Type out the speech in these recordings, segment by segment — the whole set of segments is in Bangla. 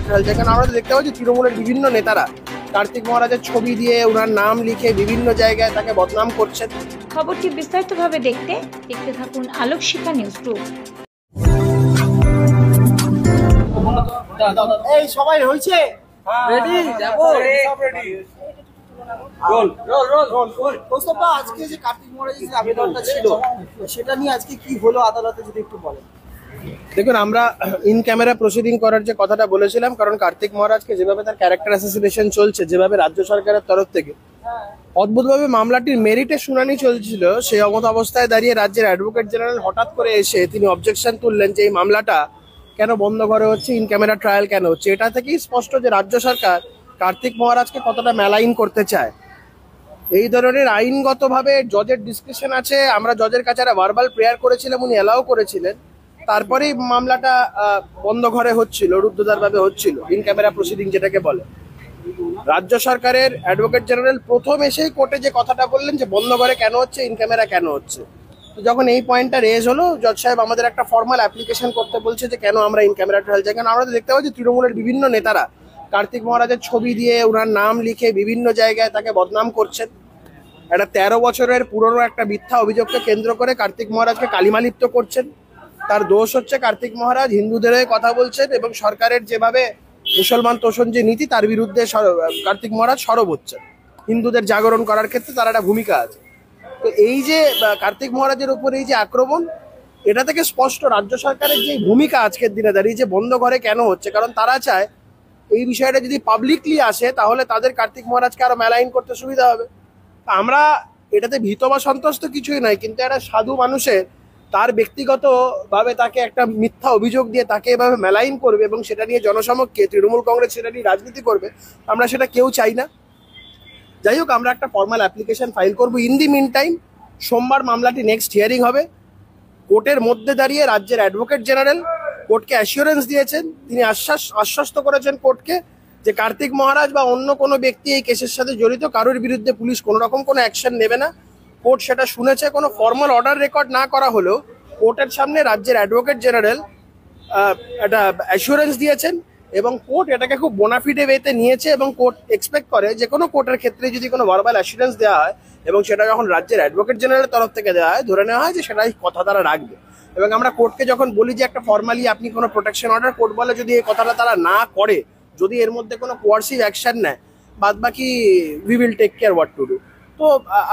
ট্রায়াল যায়। কারণ আমরা তো দেখতে পাচ্ছি তৃণমূলের বিভিন্ন নেতারা কার্তিক মহারাজের ছবি দিয়ে ওনার নাম লিখে বিভিন্ন জায়গায় তাকে বদনাম করছেন। খবরটি বিস্তারিতভাবে দেখতে থাকুন আলোক শিখা নিউজ গ্রুপ। এই সবাই হয়েছে রেডি যাবো সব ready roll roll roll roll প্রস্তাবটা আজকে যে কার্তিক মহারাজের যে আবেদনটা ছিল সেটা নিয়ে আজকে কি হলো আদালতে যদি একটু বলেন। দেখুন, আমরা ইন ক্যামেরা প্রসিডিং করার যে কথাটা বলেছিলাম, কারণ কার্তিক মহারাজকে যেভাবে তার ক্যারেক্টার অ্যাসোসিয়েশন চলছে, যেভাবে রাজ্য সরকারের তরফ থেকে অদ্ভুতভাবে মামলাটির মেরিটে শুনানি চলছিল, সেই অমত অবস্থায় দাঁড়িয়ে রাজ্যের অ্যাডভোকেট জেনারেল হঠাৎ করে এসে তিনি অবজেকশন তুললেন যে এই মামলাটা কেন বন্ধ করে হচ্ছে, ইন ক্যামেরা ট্রায়াল কেন হচ্ছে। এটা থেকেই স্পষ্ট যে রাজ্য সরকার কার্তিক মহারাজকে কতটা মেলাইন করতে চায়। এই ধরনের আইনগতভাবে জজের ডিসক্রিপশন আছে, আমরা জজের কাছে একটা ভার্বাল প্রেয়ার করেছিলাম, উনি অ্যালাউ করেছিলেন। তারপরেই মামলাটা বন্ধ ঘরে হচ্ছিল, রুদ্ধদ্বারভাবে হচ্ছিল, ইন ক্যামেরা প্রসিডিং যেটাকে বলে। রাজ্য সরকারের অ্যাডভোকেট জেনারেল প্রথম এসেই কোর্টে যে কথাটা বললেন যে বন্ধ ঘরে কেন হচ্ছে, ইন ক্যামেরা কেন হচ্ছে। তো যখন এই পয়েন্টটা রেজ হলো, জজ সাহেব আমাদের একটা ফর্মাল অ্যাপ্লিকেশন করতে বলছে যে কেন আমরা ইন ক্যামেরা ট্রায়াল চাই। কারণ আমরা তো দেখতে পাচ্ছি তৃণমূলের বিভিন্ন নেতারা কার্তিক মহারাজের ছবি দিয়ে ওনার নাম লিখে বিভিন্ন জায়গায় তাকে বদনাম করছেন। একটা 13 বছরের পুরনো একটা মিথ্যা অভিযোগকে কেন্দ্র করে কার্তিক মহারাজকে কালিমালিপ্ত করছেন। তার দোষ হচ্ছে কার্তিক মহারাজ হিন্দুদের হয়ে কথা বলছেন এবং সরকারের যেভাবে মুসলমান তোষণ যে নীতি, তার বিরুদ্ধে কার্তিক মহারাজ সরব হচ্ছেন। হিন্দুদের জাগরণ করার ক্ষেত্রে তার একটা ভূমিকা আছে। তো এই যে কার্তিক মহারাজের উপর এই যে আক্রমণ, এটা থেকে স্পষ্ট রাজ্য সরকারের যে ভূমিকা আজকের দিনে দাঁড়িয়ে যে বন্ধ ঘরে কেন হচ্ছে, কারণ তারা চায় এই বিষয়টা যদি পাবলিকলি আসে তাহলে তাদের কার্তিক মহারাজকে আরো মেলাইন করতে সুবিধা হবে। আমরা এটাতে ভীত বা সন্তুষ্ট কিছুই নাই, কিন্তু একটা সাধু মানুষের তার ব্যক্তিগতভাবে তাকে একটা মিথ্যা অভিযোগ দিয়ে তাকে এভাবে মেলাইন করবে এবং সেটা নিয়ে জনসমক্ষে তৃণমূল কংগ্রেস সেটা নিয়ে রাজনীতি করবে, আমরা সেটা কেউ চাই না। যাই হোক, আমরা একটা ফর্মাল অ্যাপ্লিকেশন ফাইল করবো। ইন দি মিন টাইম সোমবার মামলাটি নেক্সট হিয়ারিং হবে। কোর্টের মধ্যে দাঁড়িয়ে রাজ্যের অ্যাডভোকেট জেনারেল কোর্টকে অ্যাসিওরেন্স দিয়েছেন, তিনি আশ্বস্ত করেছেন কোর্টকে যে কার্তিক মহারাজ বা অন্য কোনো ব্যক্তি এই কেসের সাথে জড়িত কারোর বিরুদ্ধে পুলিশ কোনো রকম কোনো অ্যাকশন নেবে না। কোর্ট সেটা শুনেছে। কোনো ফর্মাল অর্ডার রেকর্ড না করা হলেও কোর্টের সামনে রাজ্যের অ্যাডভোকেট জেনারেল একটা অ্যাসিওরেন্স দিয়েছেন এবং কোর্ট এটাকে খুব বোনাফিডে ওয়েতে নিয়েছে এবং কোর্ট এক্সপেক্ট করে যে কোনো কোর্টের ক্ষেত্রে যদি কোনো ভার্বাল অ্যাসিওরেন্স দেওয়া হয় এবং সেটা যখন রাজ্যের অ্যাডভোকেট জেনারেলের তরফ থেকে দেওয়া হয়, ধরে নেওয়া হয় যে সেটাই কথা তারা রাখবে। এবং আমরা কোর্টকে যখন বলি যে একটা ফর্মালি আপনি কোনো প্রোটেকশন অর্ডার, কোর্ট বলে যদি এই কথাটা তারা না করে, যদি এর মধ্যে কোনো কোয়ার্সিভ অ্যাকশন নেয়, বাদ বাকি we will take care what to do. তো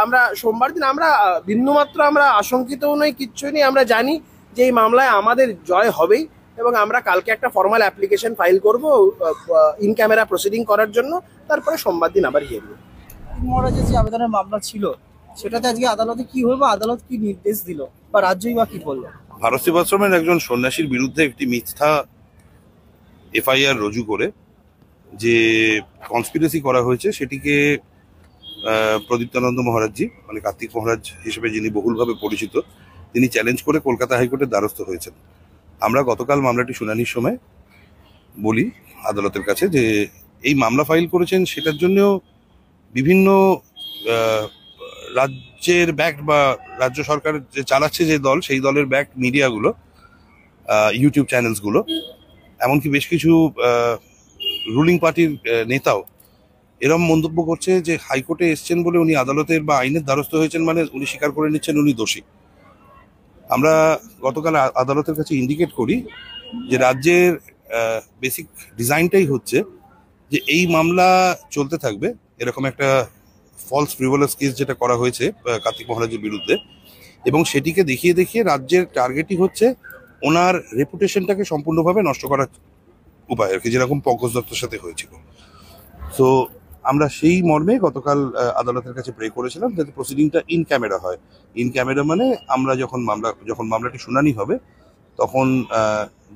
আমরা সোমবার দিন আমরা বিন্দুমাত্র আমরা আশঙ্কিতও নই, কিচ্ছুই নেই। আমরা জানি যে এই মামলায় আমাদের জয় হবেই এবং আমরা কালকে একটা ফর্মাল অ্যাপ্লিকেশন ফাইল করব ইন ক্যামেরা প্রসিডিং করার জন্য। তারপরে সোমবার দিন আবার হিয়ারিং। কার্তিক মহারাজের যে আবেদনের মামলা ছিল সেটাতে আজকে আদালতে কি হলো, আদালত কি নির্দেশ দিল বা রাজ্যই বা কি বললো? ভারত সেবাশ্রমের একজন সন্ন্যাসীর বিরুদ্ধে একটি মিথ্যা এফআইআর রুজু করে যে কনস্পিরেসি করা হয়েছে সেটিকে প্রদীপ্তানন্দ মহারাজজি, মানে কার্তিক মহারাজ হিসেবে যিনি বহুলভাবে পরিচিত, তিনি চ্যালেঞ্জ করে কলকাতা হাইকোর্টের দ্বারস্থ হয়েছেন। আমরা গতকাল মামলাটি শুনানির সময় বলি আদালতের কাছে যে এই মামলা ফাইল করেছেন সেটার জন্যও বিভিন্ন রাজ্যের ব্যাক বা রাজ্য সরকার যে চালাচ্ছে যে দল, সেই দলের ব্যাক মিডিয়াগুলো, ইউটিউব চ্যানেলসগুলো, এমনকি বেশ কিছু রুলিং পার্টির নেতাও এরম মন্তব্য করছে যে হাইকোর্টে এসছেন বলে উনি আদালতের বা আইনের দ্বারস্থ হয়েছেন মানে উনি স্বীকার করে নিচ্ছেন উনি দোষী। আমরা গতকাল আদালতের কাছে ইন্ডিকেট করি যে রাজ্যের বেসিক ডিজাইনটাই হচ্ছে যে এই মামলা চলতে থাকবে, এরকম একটা ফলস ফ্রিভোলাস কেস যেটা করা হয়েছে কার্তিক মহারাজের বিরুদ্ধে, এবং সেটিকে দেখিয়ে দেখিয়ে রাজ্যের টার্গেটই হচ্ছে ওনার রেপুটেশনটাকে সম্পূর্ণভাবে নষ্ট করার উপায় আর কি, যেরকম পঙ্কজ দত্তর সাথে হয়েছিল। তো আমরা সেই মর্মে গতকাল আদালতের কাছে প্রে করেছিলাম যাতে প্রসিডিংটা ইন ক্যামেরা হয়। ইন ক্যামেরা মানে আমরা যখন মামলাটি শুনানি হবে তখন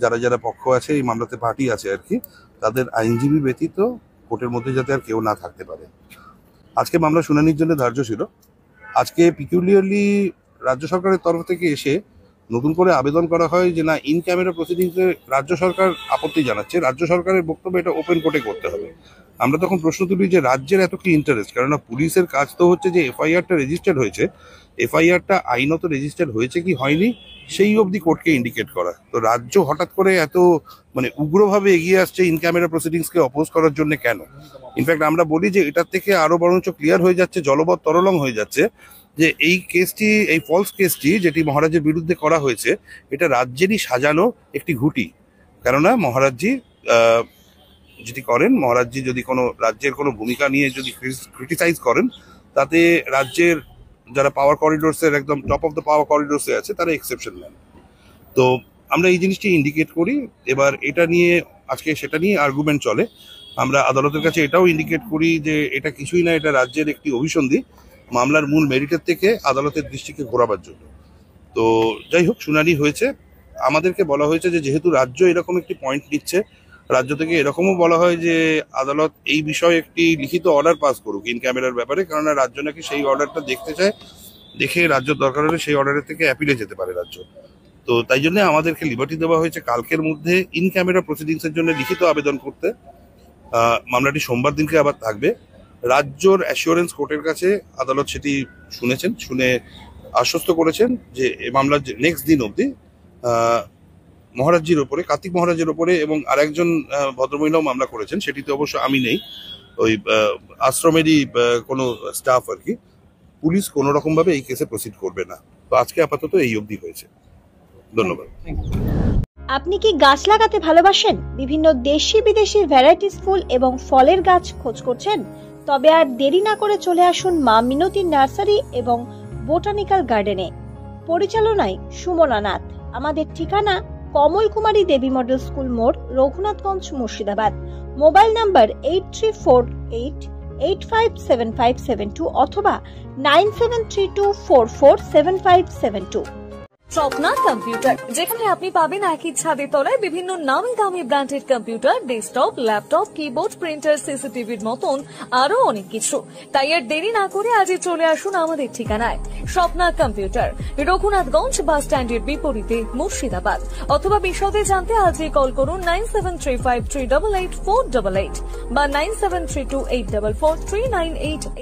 যারা যারা পক্ষ আছে, এই মামলাতে পার্টি আছে আর কি, তাদের আইনজীবী ব্যতীত কোর্টের মধ্যে যাতে আর কেউ না থাকতে পারে। আজকে মামলা শুনানির জন্য ধার্য ছিল। আজকে পিকুলিয়ারলি রাজ্য সরকারের তরফ থেকে এসে নতুন করে আবেদন করা হয় যে না ইন ক্যামেরা প্রসিডিংসে রাজ্য সরকার আপত্তি জানাচ্ছে, রাজ্য সরকারের বক্তব্য এটা ওপেন কোর্টে করতে হবে। আমরা তখন প্রশ্ন তুলি যে রাজ্যের এত কি ইন্টারেস্ট, কেননা পুলিশের কাজ তো হচ্ছে যে এফআইআরটা রেজিস্টার্ড হয়েছে, এফআইআরটা আইনত রেজিস্টার্ড হয়েছে কি হয়নি সেই অবধি কোর্টকে ইন্ডিকেট করা। তো রাজ্য হঠাৎ করে এত মানে উগ্রভাবে এগিয়ে আসছে ইন ক্যামেরা প্রসিডিংসকে অপোজ করার জন্য কেন? ইনফ্যাক্ট আমরা বলি যে এটার থেকে আরো বরঞ্চ ক্লিয়ার হয়ে যাচ্ছে, জলবৎ তরলং হয়ে যাচ্ছে যে এই কেসটি, এই ফলস কেসটি যেটি মহারাজের বিরুদ্ধে করা হয়েছে, এটা রাজ্যেরই সাজানো একটি ঘুঁটি। কেননা মহারাজজি যেটি করেন, মহারাজজি যদি কোনো রাজ্যের কোনো ভূমিকা নিয়ে যদি ক্রিটিসাইজ করেন, তাতে রাজ্যের যারা পাওয়ার করিডোরসের একদম টপ অফ দ্য পাওয়ার করিডোরসে আছে তারা এক্সেপশন নেন। তো আমরা এই জিনিসটি ইন্ডিকেট করি। এবার এটা নিয়ে আজকে সেটা নিয়ে আর্গুমেন্ট চলে। আমরা আদালতের কাছে এটাও ইন্ডিকেট করি যে এটা কিছুই না, এটা রাজ্যের একটি অভিসন্ধি মামলার মূল মেরিটের থেকে আদালতের দৃষ্টিকে ঘোরাবার জন্য। তো যাই হোক, শুনানি হয়েছে। আমাদেরকে বলা হয়েছে যে যেহেতু রাজ্য এরকম একটি পয়েন্ট নিচ্ছে, রাজ্য থেকে এরকমও বলা হয় যে আদালত এই বিষয়ে একটি লিখিত অর্ডার পাস করুক ইন ক্যামেরার ব্যাপারে, কেননা রাজ্য নাকি সেই অর্ডারটা দেখতে চায়, দেখে রাজ্য দরকার হলে সেই অর্ডারের থেকে অ্যাপিলে যেতে পারে রাজ্য। তো তাই জন্য আমাদেরকে লিবার্টি দেওয়া হয়েছে কালকের মধ্যে ইন ক্যামেরা প্রসিডিংসের জন্য লিখিত আবেদন করতে। মামলাটি সোমবার দিনকে আবার থাকবে। রাজ্যর অ্যাসিওরেন্স কোর্টের কাছে আদালত সেটি শুনেছেন, শুনে আশ্বস্ত করেছেন যে এই মামলার নেক্সট দিন অবধি মহারাজজির ওপরে, কার্তিক মহারাজের ওপরে এবং আরেকজন ভদ্রমহিলাও মামলা করেছেন, সেটিতে অবশ্য আমি নেই, ওই আশ্রমেরই কোনো স্টাফ আর কি, পুলিশ কোনো রকম ভাবে এই কেসে প্রসিড করবে না। তো আজকে আপাতত এই অবধি হয়েছে। ধন্যবাদ। আপনি কি গাছ লাগাতে ভালোবাসেন? বিভিন্ন দেশি বিদেশি ভ্যারাইটিস ফুল এবং ফলের গাছ খোঁজ করছেন? তবে আর দেরি না করে চলে আসুন মা মিনতি নার্সারি এবং বোটানিক্যাল গার্ডেনে। পরিচালনায় সুমনা নাথ। আমাদের ঠিকানা কমল কুমারী দেবী মডেল স্কুল মোড়, রঘুনাথগঞ্জ, মুর্শিদাবাদ। মোবাইল নাম্বার 8348857572 অথবা 9732447572। স্বপ্না কম্পিউটার, যেখানে আপনি পাবেন একই ছাদের তলায় বিভিন্ন নামি দামি branded computer, desktop, laptop, keyboard, printer, সিসিটিভির মতন আরো অনেক কিছু। তাই আর দেরি না করে আজই চলে আসুন আমাদের ঠিকানায়। স্বপ্না কম্পিউটার, রঘুনাথগঞ্জ বাস স্ট্যান্ডের বিপরীতে, মুর্শিদাবাদ। অথবা বিশদে জানতে আজই কল করুন 9735388488 বা 9732844398।